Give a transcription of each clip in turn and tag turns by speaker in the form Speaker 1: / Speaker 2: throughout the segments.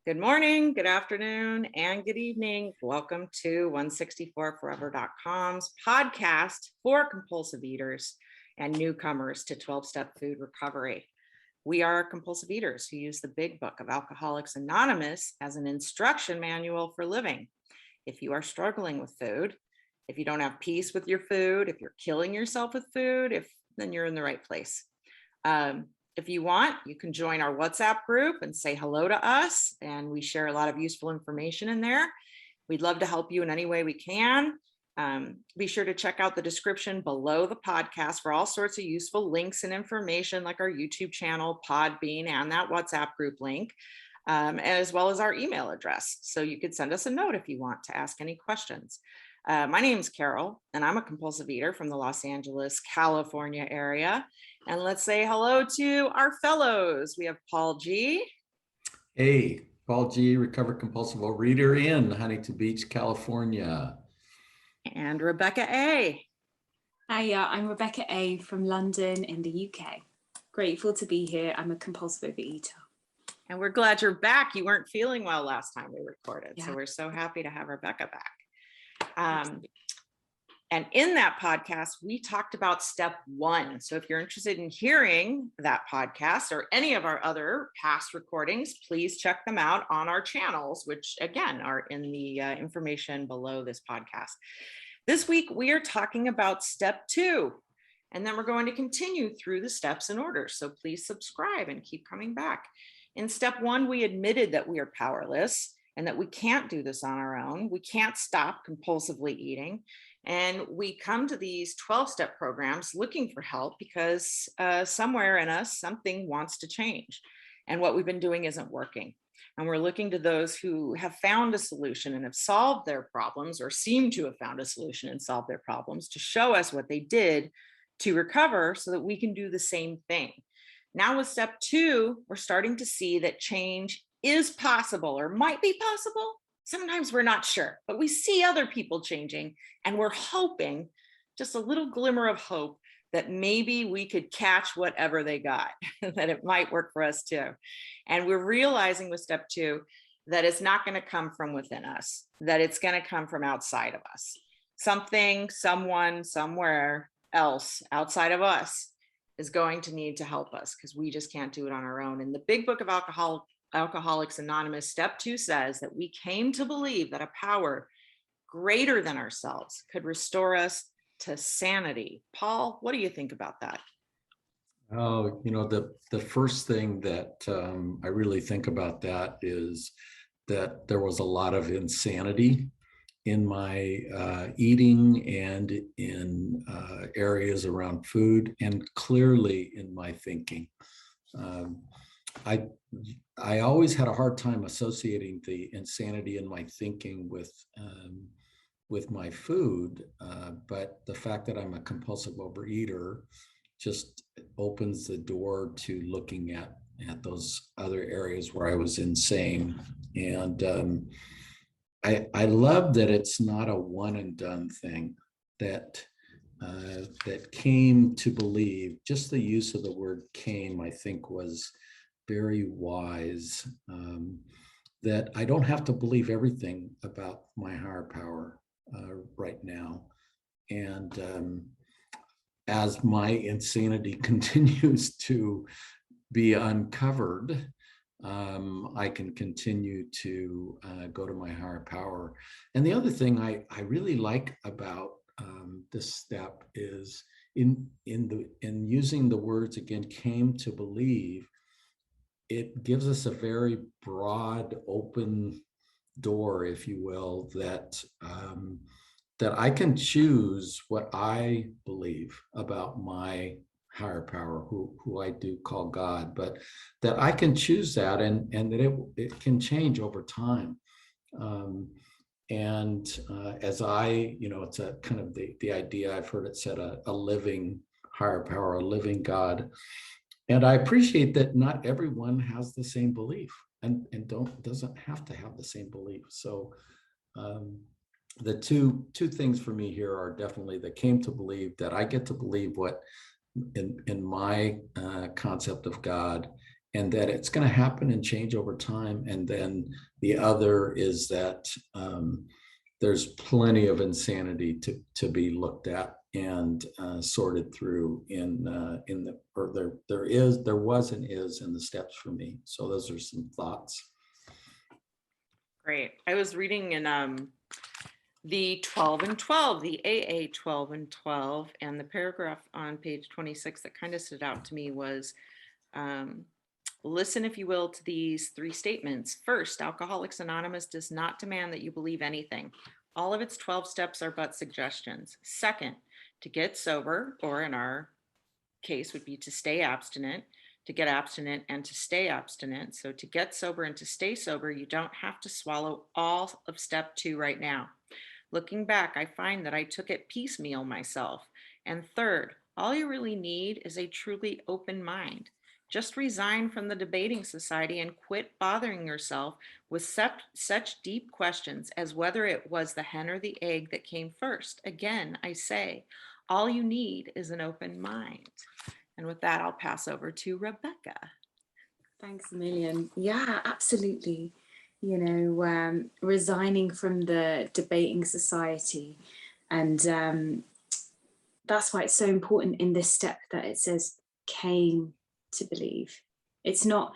Speaker 1: Good morning, good afternoon, and good evening. Welcome to 164forever.com's podcast for compulsive eaters and newcomers to 12-step food recovery. We are compulsive eaters who use the big book of Alcoholics Anonymous as an instruction manual for living. If you are struggling with food, if you don't have peace with your food, if you're killing yourself with food, then you're in the right place. If you want, you can join our WhatsApp group and say hello to us, and we share a lot of useful information in there. We'd love to help you in any way we can. Be sure to check out the description below the podcast for all sorts of useful links and information, like our YouTube channel, Podbean, and that WhatsApp group link, as well as our email address. So you could send us a note if you want to ask any questions. My name is Carol, and I'm a compulsive eater from the Los Angeles, California area. And let's say hello to our fellows. We have Paul G.
Speaker 2: Hey, Paul G., recovered compulsive overeater in Huntington Beach, California.
Speaker 1: And Rebecca A.
Speaker 3: Hi, I'm Rebecca A. from London in the UK. Grateful to be here. I'm a compulsive overeater.
Speaker 1: And we're glad you're back. You weren't feeling well last time we recorded.
Speaker 3: Yeah.
Speaker 1: So we're so happy to have Rebecca back. And in that podcast, we talked about step 1. So if you're interested in hearing that podcast or any of our other past recordings, please check them out on our channels, which again are in the information below this podcast. This week, we are talking about step 2, and then we're going to continue through the steps in order. So please subscribe and keep coming back. In step 1, we admitted that we are powerless and that we can't do this on our own. We can't stop compulsively eating. And we come to these 12-step programs looking for help because somewhere in us, something wants to change. And what we've been doing isn't working. And we're looking to those who have found a solution and have solved their problems, or seem to have found a solution and solved their problems, to show us what they did to recover so that we can do the same thing. Now with step 2, we're starting to see that change is possible or might be possible. Sometimes we're not sure, but we see other people changing, and we're hoping, just a little glimmer of hope, that maybe we could catch whatever they got, that it might work for us too. And we're realizing with step 2 that it's not going to come from within us, that it's going to come from outside of us. Something, someone, somewhere else outside of us is going to need to help us because we just can't do it on our own. And the big book of Alcoholics Anonymous, step 2 says that we came to believe that a power greater than ourselves could restore us to sanity. Paul, what do you think about that?
Speaker 2: Oh, the first thing that I really think about that is that there was a lot of insanity in my eating and in areas around food, and clearly in my thinking. I always had a hard time associating the insanity in my thinking with my food, but the fact that I'm a compulsive overeater just opens the door to looking at those other areas where I was insane. And I love that it's not a one and done thing, that came to believe. Just the use of the word came, I think, was very wise, that I don't have to believe everything about my higher power right now. And as my insanity continues to be uncovered, I can continue to go to my higher power. And the other thing I really like about this step is in using the words again, came to believe. It gives us a very broad, open door, if you will, that I can choose what I believe about my higher power, who I do call God, but that I can choose that, and that it can change over time. As it's a kind of the idea, I've heard it said, a living higher power, a living God. And I appreciate that not everyone has the same belief and doesn't have to have the same belief. So the two things for me here are definitely that came to believe, that I get to believe what in my concept of God, and that it's going to happen and change over time. And then the other is that there's plenty of insanity to be looked at and sorted through there was and is in the steps for me. So those are some thoughts.
Speaker 1: Great. I was reading in the 12 and 12, the AA 12 and 12, and the paragraph on page 26 that kind of stood out to me was, listen, if you will, to these three statements. First, Alcoholics Anonymous does not demand that you believe anything. All of its 12 steps are but suggestions. Second, to get sober, or in our case would be to stay abstinent, to get abstinent and to stay abstinent. So to get sober and to stay sober, you don't have to swallow all of step 2 right now. Looking back, I find that I took it piecemeal myself. And third, all you really need is a truly open mind. Just resign from the debating society and quit bothering yourself with such deep questions as whether it was the hen or the egg that came first. Again, I say, all you need is an open mind. And with that, I'll pass over to Rebecca.
Speaker 3: Thanks a million. Yeah, absolutely. You know, resigning from the debating society. And that's why it's so important in this step that it says came to believe. It's not,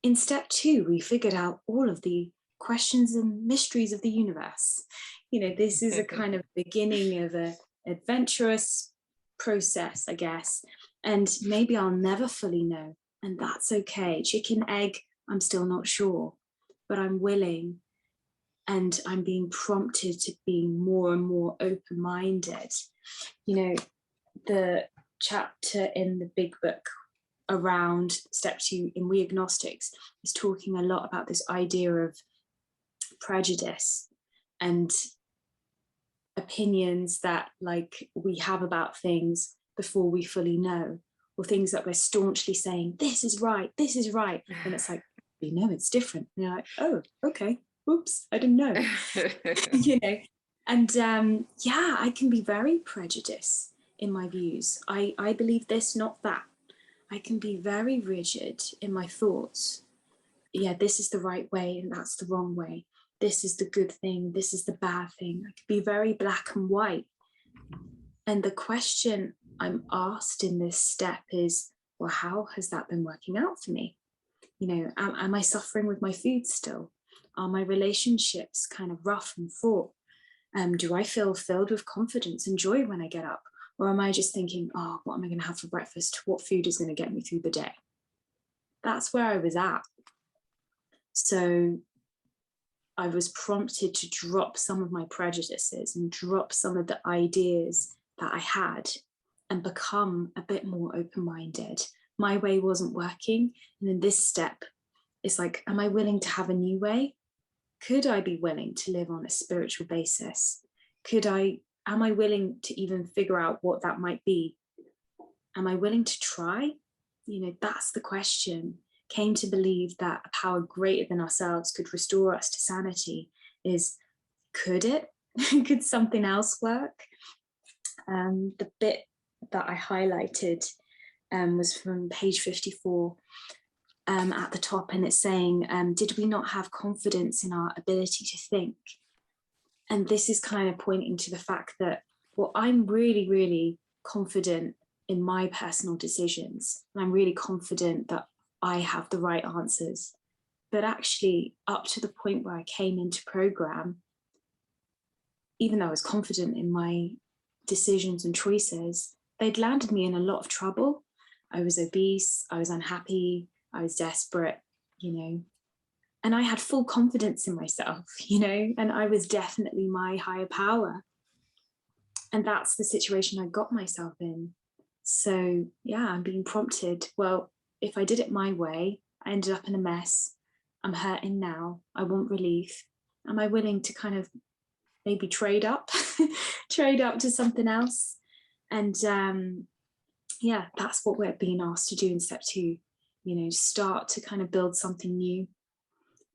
Speaker 3: in step 2, we figured out all of the questions and mysteries of the universe. You know, this is a kind of beginning of an adventurous process, I guess. And maybe I'll never fully know, and that's okay. Chicken, egg, I'm still not sure, but I'm willing, and I'm being prompted to being more and more open-minded. You know, the chapter in the big book around step 2 in We Agnostics is talking a lot about this idea of prejudice and opinions that like we have about things before we fully know, or things that we're staunchly saying, this is right, and it's like, you know, it's different, and you're like, oh, okay, oops, I didn't know. You know, and yeah, I can be very prejudiced in my views. I believe this, not that. I can be very rigid in my thoughts. Yeah, this is the right way and that's the wrong way. This is the good thing, this is the bad thing. I could be very black and white. And the question I'm asked in this step is, well, how has that been working out for me? You know, am I suffering with my food still? Are my relationships kind of rough and fraught? Do I feel filled with confidence and joy when I get up? Or am I just thinking, oh, what am I going to have for breakfast? What food is going to get me through the day? That's where I was at. So I was prompted to drop some of my prejudices and drop some of the ideas that I had and become a bit more open-minded. My way wasn't working. And in this step, it's like, am I willing to have a new way? Could I be willing to live on a spiritual basis? Am I willing to even figure out what that might be? Am I willing to try? You know, that's the question. Came to believe that a power greater than ourselves could restore us to sanity. Could it? Could something else work? The bit that I highlighted was from page 54 at the top, and it's saying, did we not have confidence in our ability to think? And this is kind of pointing to the fact that, well, I'm really, really confident in my personal decisions. And I'm really confident that I have the right answers. But actually, up to the point where I came into program, even though I was confident in my decisions and choices, they'd landed me in a lot of trouble. I was obese, I was unhappy, I was desperate, you know, and I had full confidence in myself, you know, and I was definitely my higher power. And that's the situation I got myself in. So yeah, I'm being prompted, well, if I did it my way, I ended up in a mess. I'm hurting now. I want relief. Am I willing to kind of maybe trade up, trade up to something else? And yeah, that's what we're being asked to do in step 2, you know, start to kind of build something new.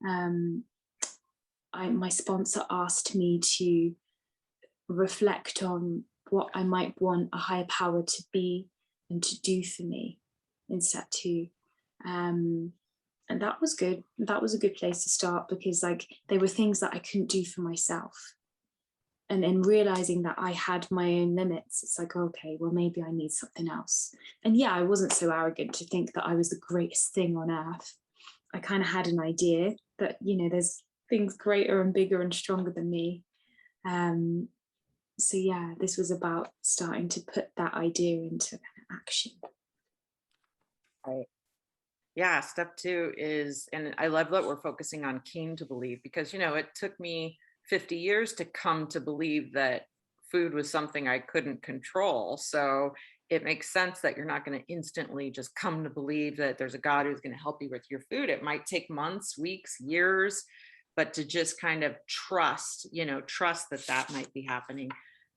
Speaker 3: My sponsor asked me to reflect on what I might want a higher power to be and to do for me in step 2. And that was good. That was a good place to start, because like they were things that I couldn't do for myself. And then realizing that I had my own limits, it's like, okay, well, maybe I need something else. And yeah, I wasn't so arrogant to think that I was the greatest thing on earth. I kind of had an idea that, you know, there's things greater and bigger and stronger than me. So yeah, this was about starting to put that idea into action.
Speaker 1: Right. Yeah, step 2 is, and I love that we're focusing on came to believe, because, you know, it took me 50 years to come to believe that food was something I couldn't control. So it makes sense that you're not going to instantly just come to believe that there's a God who's going to help you with your food. It might take months, weeks, years, but to just kind of trust, you know, trust that that might be happening.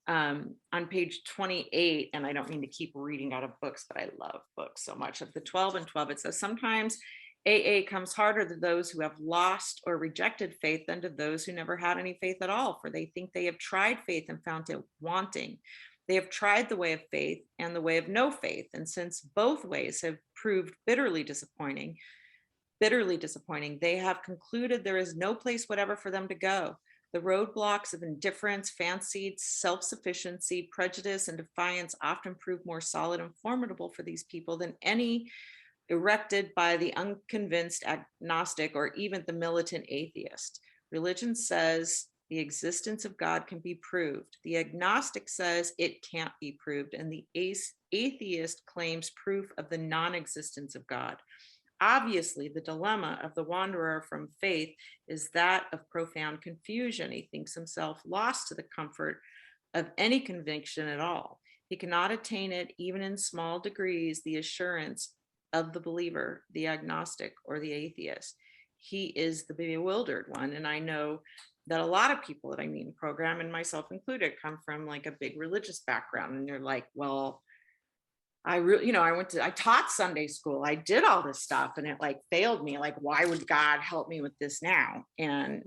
Speaker 1: On page 28, and I don't mean to keep reading out of books, but I love books so much. Of the 12 and 12, it says, sometimes AA comes harder to those who have lost or rejected faith than to those who never had any faith at all, for they think they have tried faith and found it wanting. They have tried the way of faith and the way of no faith, and since both ways have proved bitterly disappointing, they have concluded there is no place whatever for them to go. The roadblocks of indifference, fancied self-sufficiency, prejudice, and defiance often prove more solid and formidable for these people than any erected by the unconvinced agnostic or even the militant atheist. Religion says the existence of God can be proved. The agnostic says it can't be proved, and the atheist claims proof of the non-existence of God. Obviously, the dilemma of the wanderer from faith is that of profound confusion. He thinks himself lost to the comfort of any conviction at all. He cannot attain it, even in small degrees, the assurance of the believer, the agnostic, or the atheist. He is the bewildered one. And I know that a lot of people that I meet in program, and myself included, come from like a big religious background. And they're like, well, I taught Sunday school. I did all this stuff and it like failed me. Like, why would God help me with this now? And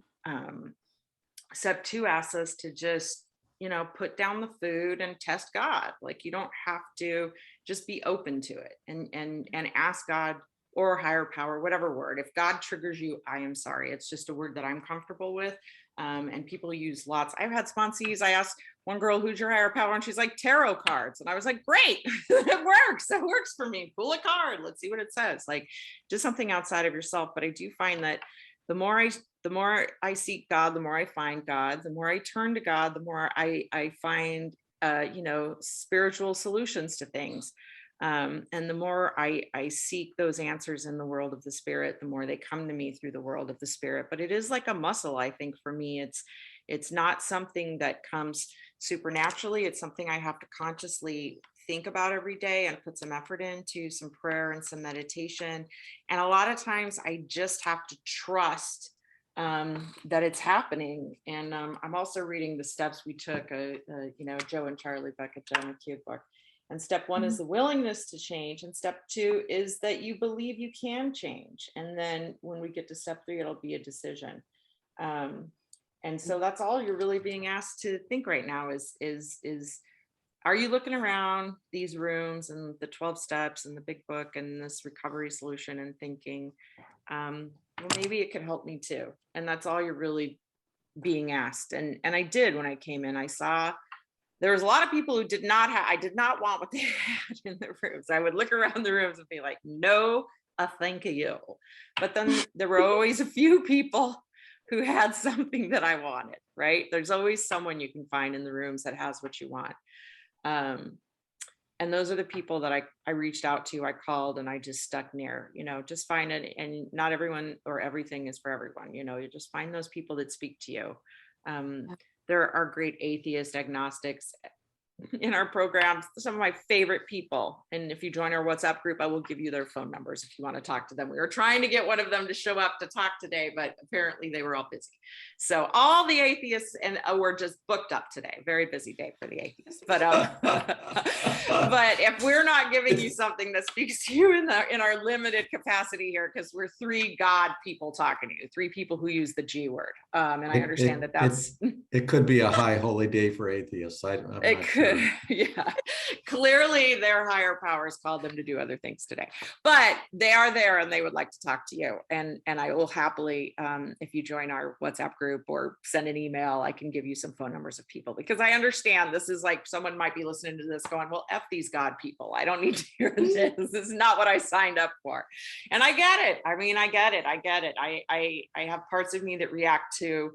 Speaker 1: step 2 asks us to just, you know, put down the food and test God. Like, you don't have to, just be open to it and ask God or higher power, whatever word. If God triggers you, I am sorry. It's just a word that I'm comfortable with. And people use lots. I've had sponsees. I asked one girl, who's your higher power? And she's like, tarot cards. And I was like, great, it works. That works for me. Pull a card. Let's see what it says. Like, just something outside of yourself. But I do find that the more I seek God, the more I find God. The more I turn to God, the more I find, spiritual solutions to things. And the more I seek those answers in the world of the spirit, the more they come to me through the world of the spirit. But it is like a muscle, I think, for me. It's not something that comes supernaturally. It's something I have to consciously think about every day and put some effort into, some prayer and some meditation. And a lot of times I just have to trust that it's happening. And I'm also reading the steps we took, Joe and Charlie Beckett, John McHugh book. And step 1 is the willingness to change. And step 2 is that you believe you can change. And then when we get to step 3, it'll be a decision. And so that's all you're really being asked to think right now is are you looking around these rooms and the 12 steps and the big book and this recovery solution and thinking, well, maybe it could help me too. And that's all you're really being asked. And I did, when I came in, I saw there was a lot of people who I did not want what they had in the rooms. I would look around the rooms and be like, no, thank you. But then there were always a few people who had something that I wanted, right? There's always someone you can find in the rooms that has what you want. And those are the people that I reached out to, I called, and I just stuck near, just find it. And not everyone or everything is for everyone, you just find those people that speak to you. There are great atheist agnostics in our programs, some of my favorite people. And if you join our WhatsApp group, I will give you their phone numbers if you want to talk to them. We were trying to get one of them to show up to talk today, but apparently they were all busy. So all the atheists were just booked up today. Very busy day for the atheists. But but if we're not giving you something that speaks to you in our limited capacity here, because we're 3 God people talking to you, 3 people who use the G word. And I understand that's
Speaker 2: it could be a high holy day for atheists.
Speaker 1: It could. Yeah, clearly their higher powers called them to do other things today, but they are there and they would like to talk to you. And I will happily, if you join our WhatsApp group or send an email, I can give you some phone numbers of people, because I understand this is like, someone might be listening to this going, well, F these God people. I don't need to hear this. This is not what I signed up for. And I get it. I mean, I get it. I have parts of me that react to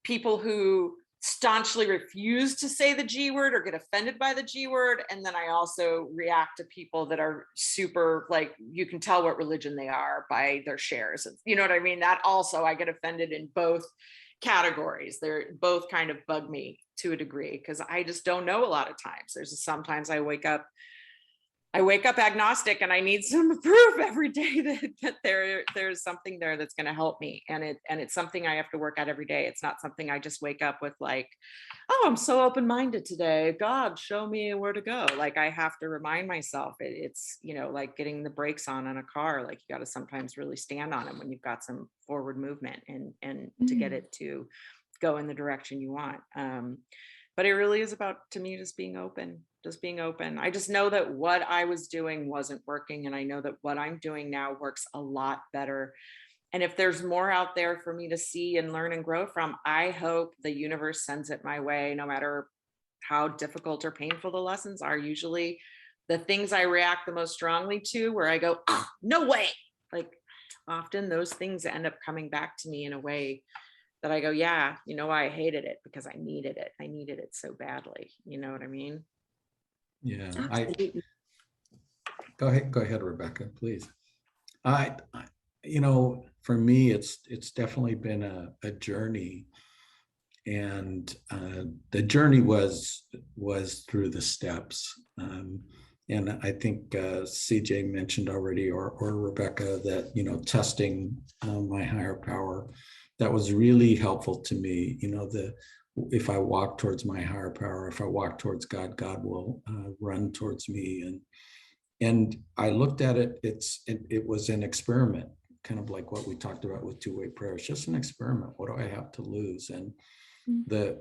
Speaker 1: people who staunchly refuse to say the G word or get offended by the G word. And then I also react to people that are super, like, you can tell what religion they are by their shares. You know what I mean? That also, I get offended in both categories. They're both kind of bug me to a degree, because I just don't know a lot of times. Sometimes I wake up agnostic and I need some proof every day that there's something there that's going to help me. And it's something I have to work at every day. It's not something I just wake up with like, oh, I'm so open-minded today. God, show me where to go. Like, I have to remind myself it's, like getting the brakes on a car. Like, you got to sometimes really stand on them when you've got some forward movement and to get it to go in the direction you want. But it really is about, to me, just being open. I just know that what I was doing wasn't working. And I know that what I'm doing now works a lot better. And if there's more out there for me to see and learn and grow from, I hope the universe sends it my way, no matter how difficult or painful the lessons are. Usually the things I react the most strongly to, where I go, oh, no way. Like, often those things end up coming back to me in a way that I go, yeah, why I hated it, because I needed it. I needed it so badly. You know what I mean?
Speaker 2: Yeah.
Speaker 3: Absolutely.
Speaker 2: Go ahead, Rebecca, please. For me, it's definitely been a journey, and the journey was through the steps. And I think CJ mentioned already, or Rebecca, that testing my higher power, that was really helpful to me. If I walk towards my higher power, if I walk towards God, God will run towards me. And I looked at it, it was an experiment, kind of like what we talked about with two-way prayer. It's just an experiment. What do I have to lose? And the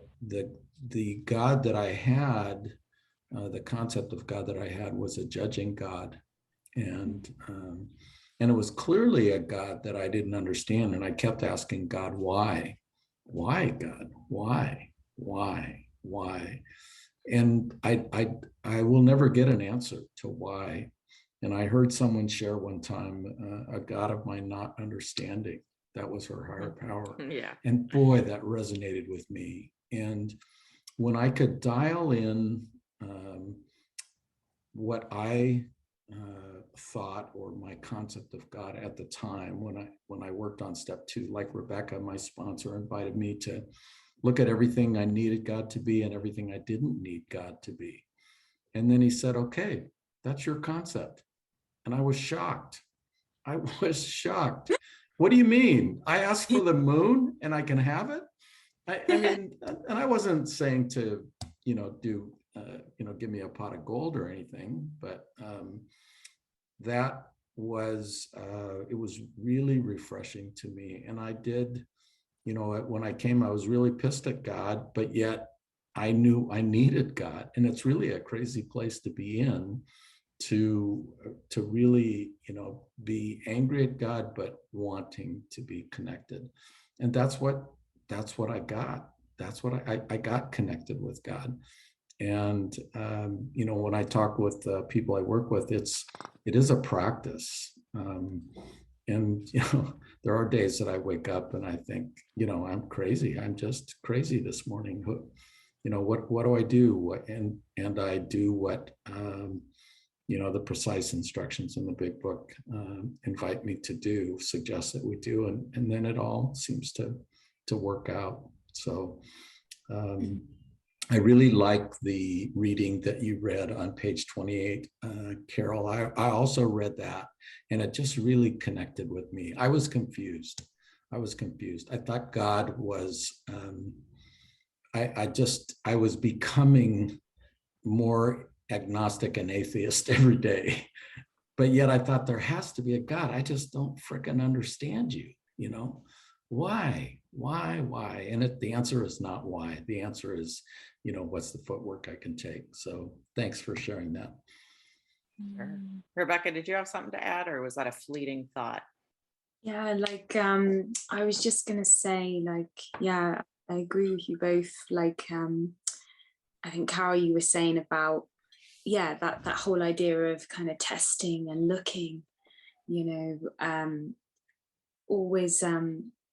Speaker 2: God that I had, the concept of God that I had, was a judging God. And it was clearly a God that I didn't understand. And I kept asking God, why? Why, God? Why? And I will never get an answer to why. And I heard someone share one time, a God of my not understanding. That was her higher power.
Speaker 1: Yeah.
Speaker 2: And boy, that resonated with me. And when I could dial in what I thought, or my concept of God at the time, when I worked on step 2, like Rebecca, my sponsor, invited me to look at everything I needed God to be and everything I didn't need God to be. And then he said, okay, that's your concept. And I was shocked. What do you mean? I asked for the moon and I can have it? I mean, and I wasn't saying to, give me a pot of gold or anything, but that was, it was really refreshing to me. And I did, when I came, I was really pissed at God, but yet I knew I needed God. And it's really a crazy place to be in, to really, be angry at God, but wanting to be connected. And that's what I got. That's what I got connected with God. And, when I talk with people I work with, it is a practice. And, there are days that I wake up and I think, I'm crazy. I'm just crazy this morning. What do I do? And I do what, the precise instructions in the big book invite me to do, suggest that we do. And then it all seems to work out. So I really like the reading that you read on page 28, Carol. I also read that, and it just really connected with me. I was confused. I thought God was, I was becoming more agnostic and atheist every day. But yet I thought there has to be a God. I just don't fricking understand you, why? And the answer is not why. The answer is, what's the footwork I can take? So thanks for sharing that.
Speaker 1: Sure. Rebecca, did you have something to add, or was that a fleeting thought?
Speaker 3: Yeah, like I was just gonna say, like, yeah, I agree with you both. Like I think, Carol, you were saying about, yeah, that whole idea of kind of testing and looking, always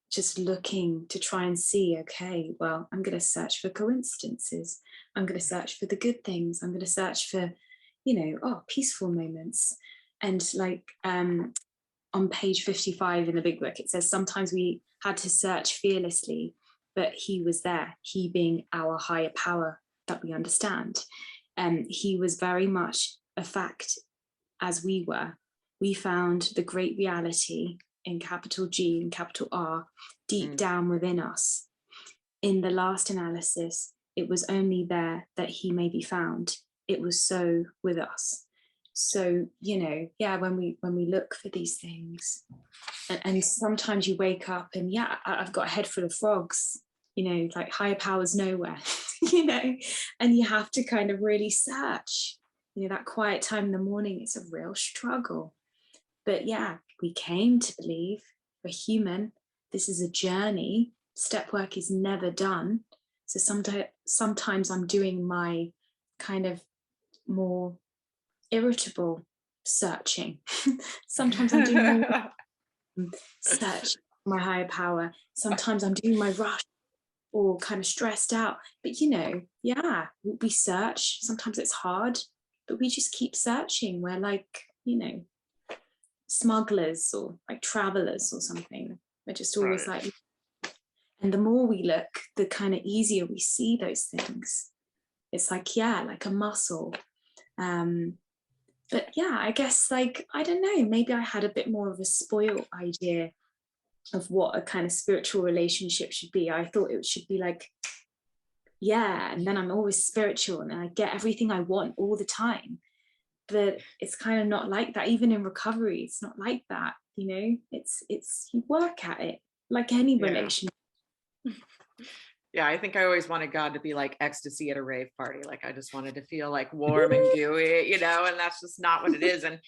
Speaker 3: just looking to try and see, okay, well, I'm going to search for coincidences. I'm going to search for the good things. I'm going to search for, peaceful moments. And like on page 55 in the big book, it says, sometimes we had to search fearlessly, but he was there, he being our higher power that we understand. He was very much a fact as we were. We found the great reality in capital G and capital R deep down within us. In the last analysis, it was only there that he may be found. It was so with us. So, when we look for these things, and sometimes you wake up and I've got a head full of frogs, like higher powers nowhere, and you have to kind of really search. That quiet time in the morning, it's a real struggle. But we came to believe we're human. This is a journey. Step work is never done. So sometimes I'm doing my kind of more irritable searching. Sometimes I'm doing more search for my higher power. Sometimes I'm doing my rush or kind of stressed out. But we search. Sometimes it's hard, but we just keep searching. We're like, smugglers or like travelers or something. We're just always like, and the more we look, the kind of easier we see those things. It's like, like a muscle. But I guess, like, I don't know, maybe I had a bit more of a spoiled idea of what a kind of spiritual relationship should be. I thought it should be like, and then I'm always spiritual and I get everything I want all the time. But it's kind of not like that. Even in recovery, it's not like that. It's you work at it like any relationship.
Speaker 1: Yeah, I think I always wanted God to be like ecstasy at a rave party. Like I just wanted to feel like warm and gooey, and that's just not what it is. And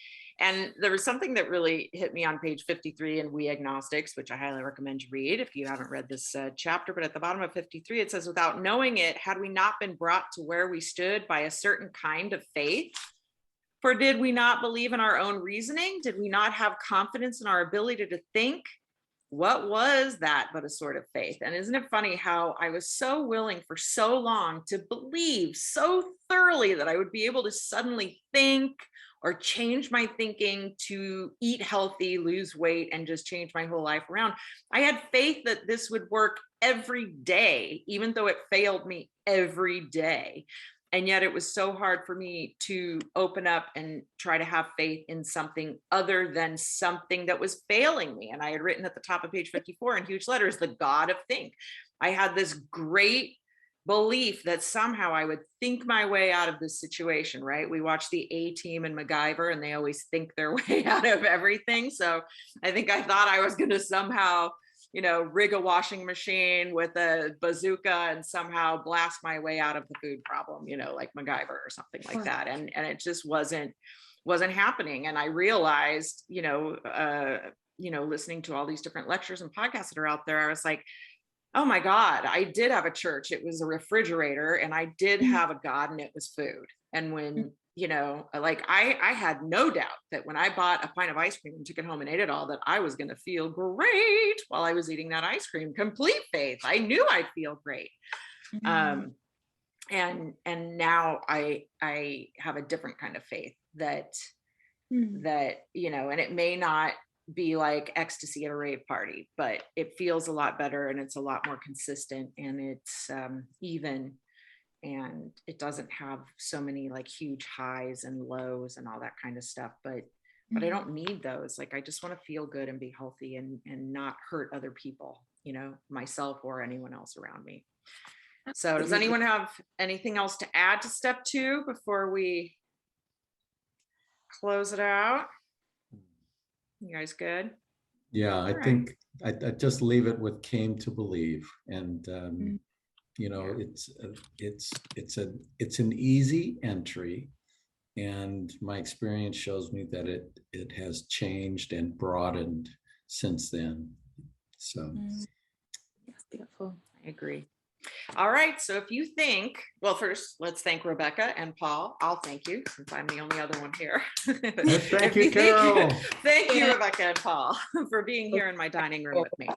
Speaker 1: there was something that really hit me on page 53 in We Agnostics, which I highly recommend you read if you haven't read this chapter. But at the bottom of 53, it says, without knowing it, had we not been brought to where we stood by a certain kind of faith? For did we not believe in our own reasoning? Did we not have confidence in our ability to think? What was that but a sort of faith? And isn't it funny how I was so willing for so long to believe so thoroughly that I would be able to suddenly think or change my thinking to eat healthy, lose weight, and just change my whole life around. I had faith that this would work every day, even though it failed me every day. And yet it was so hard for me to open up and try to have faith in something other than something that was failing me. And I had written at the top of page 54 in huge letters, the God of think. I had this great belief that somehow I would think my way out of this situation, right? We watch the A-Team and MacGyver, and they always think their way out of everything. So I think I thought I was going to somehow rig a washing machine with a bazooka and somehow blast my way out of the food problem, like MacGyver or something like that. And it just wasn't happening. And I realized, listening to all these different lectures and podcasts that are out there, I was like, oh my God, I did have a church. It was a refrigerator, and I did have a God, and it was food. And when I had no doubt that when I bought a pint of ice cream and took it home and ate it all, that I was going to feel great while I was eating that ice cream. Complete faith. I knew I'd feel great. And now I have a different kind of faith that, and it may not be like ecstasy at a rave party, but it feels a lot better, and it's a lot more consistent, and it's even. And it doesn't have so many like huge highs and lows and all that kind of stuff, but I don't need those. Like, I just want to feel good and be healthy and not hurt other people, myself or anyone else around me. So does anyone have anything else to add to step 2 before we close it out? You guys good?
Speaker 2: Yeah, I
Speaker 1: right.
Speaker 2: think I just leave it with came to believe. And, you know, it's an easy entry. And my experience shows me that it has changed and broadened since then. So
Speaker 3: That's beautiful.
Speaker 1: I agree. All right. So if you think, well, first, let's thank Rebecca and Paul. I'll thank you since I'm the only other one here.
Speaker 2: thank you, Carol.
Speaker 1: Thank you, Rebecca and Paul, for being here in my dining room with me.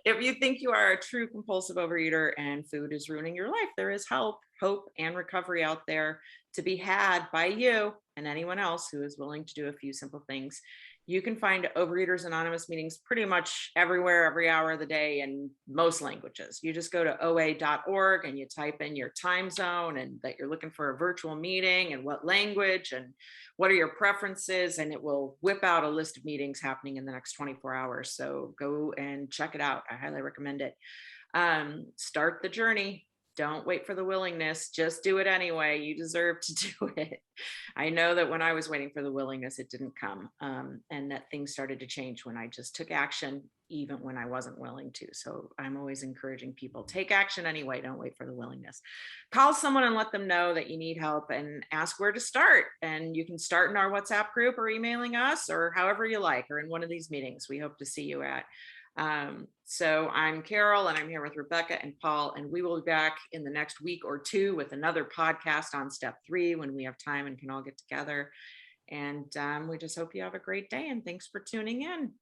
Speaker 1: If you think you are a true compulsive overeater and food is ruining your life, there is help, hope, and recovery out there to be had by you and anyone else who is willing to do a few simple things. You can find Overeaters Anonymous meetings pretty much everywhere, every hour of the day in most languages. You just go to oa.org and you type in your time zone and that you're looking for a virtual meeting and what language and what are your preferences, and it will whip out a list of meetings happening in the next 24 hours. So go and check it out. I highly recommend it. Start the journey. Don't wait for the willingness. Just do it anyway. You deserve to do it. I know that when I was waiting for the willingness, it didn't come. And that things started to change when I just took action, even when I wasn't willing to. So I'm always encouraging people, take action anyway. Don't wait for the willingness. Call someone and let them know that you need help and ask where to start. And you can start in our WhatsApp group or emailing us or however you like, or in one of these meetings we hope to see you at. So I'm Carol and I'm here with Rebecca and Paul, and we will be back in the next week or two with another podcast on step 3 when we have time and can all get together. And we just hope you have a great day, and thanks for tuning in.